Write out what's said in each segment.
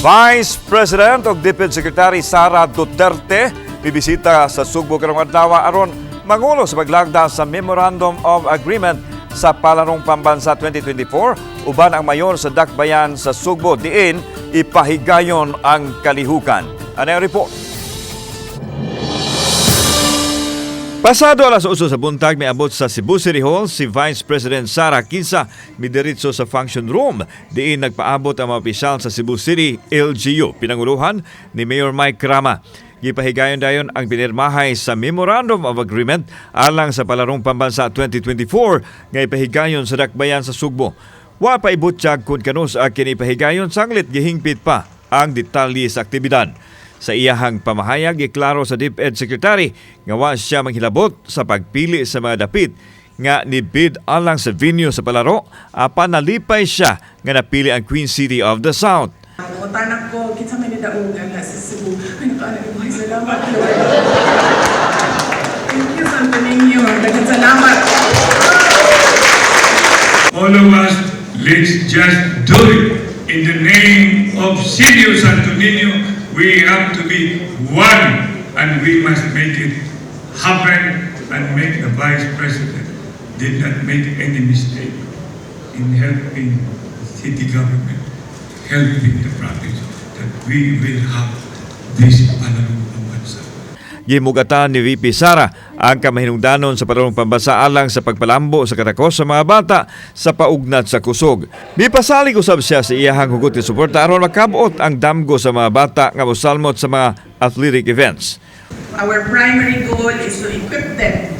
Vice President ug Deputy Secretary Sara Duterte bibisita sa Sugbo karong adlaw aron mangulo sa paglagda sa Memorandum of Agreement sa Palarong Pambansa 2024 uban ang mayor sa Dakbayan sa Sugbo diin ipahigayon ang kalihukan. Ano ang report? Pasado alas 8 sa buntag may abot sa Cebu City Hall si Vice President Sara kinsa midiretso sa function room diin nagpaabot ang mga opisyal sa Cebu City LGU pinanguluhan ni Mayor Mike Rama. Gipahigayon dayon ang pinirmahay sa Memorandum of Agreement alang sa Palarong Pambansa 2024 nga ipahigayon sa Dakbayan sa Sugbo. Wa pa ibutyag kung kanus kini ipahigayon sanglit gihingpit pa ang detalye sa aktibidad. Sa iyahang pamahayag, iklaro sa DepEd Secretary nga wa siya manghilabot sa pagpili sa mga dapit nga nibid alang sa venue sa palaro apan nalipay siya nga napili ang Queen City of the South. Ang tanak ko, kitsa may nidaugan na sa Cebu. Ay, nakaanag ko, salamat Lord. Thank you, Santo Niño. Daghang salamat. All of us, let's just do it. In the name of City of Santo Niño, we have to be one and we must make it happen and make the Vice President did not make any mistake in helping the city government, helping the province, that we will have this Palarong Pambansa. Gimugatan ni VP Sara ang kamahinungdanon sa Palarong Pambansa alang sa pagpalambo sa katakos sa mga bata sa paugnat sa kusog. Mipasalig usab siya sa iyahang hugot ni suporta aron makabot ang damgo sa mga bata nga mosalmot sa mga athletic events. Our primary goal is to equip them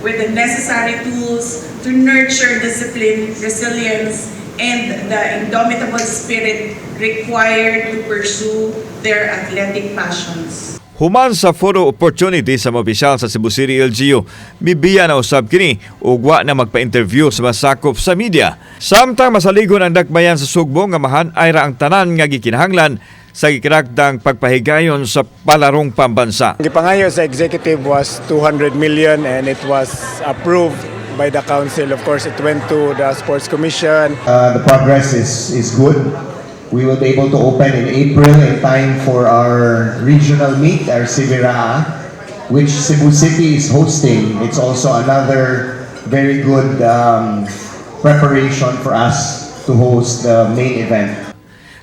with the necessary tools to nurture discipline, resilience, and the indomitable spirit required to pursue their athletic passions. Human sa photo opportunity sa mga opisyal sa Cebu City LGU, mibiya na usab kini ug wa na magpa-interview sa masakop sa media. Samtang masaligon ang Dakbayan sa Sugbo nga mahan ay ra ang tanan nga gikinahanglan sa gikinagdang pagpahigayon sa Palarong Pambansa. Gipangayo sa executive was 200 million and it was approved by the council. Of course, it went to the Sports Commission. The progress is good. We will be able to open in April in time for our regional meet, our Sivira, which Cebu City is hosting. It's also another very good preparation for us to host the main event.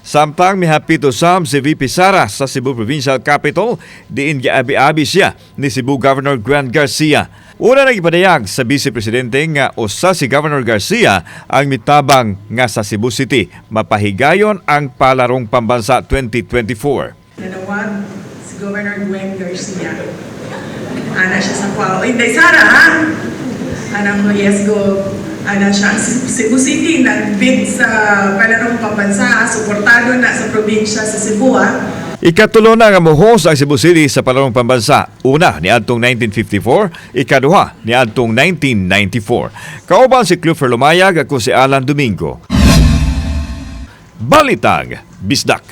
Samtang mihapit usab si VP Sara sa Cebu Provincial Capital, diin giabi-abi siya ni Cebu Governor Grant Garcia. Una na ipadayag sa Vice Presidente nga usa si Governor Garcia ang mitabang nga sa Cebu City mapahigayon ang Palarong Pambansa 2024. Nanawag si Governor Gwen Garcia. Ana siya sa kwao. Hindi, Sara, ha? Anang mo, yes, go. Ana siya. Cebu City, nagbid sa Palarong Pambansa, suportado na sa probinsya sa Cebu, ha? Ikatulo na nga mohos ang Cebu City sa Palarong Pambansa. Una ni adtong 1954, ikaduha ni adtong 1994. Kauban si Clifford Lumayag, ako si Alan Domingo. Balitag Bisdak.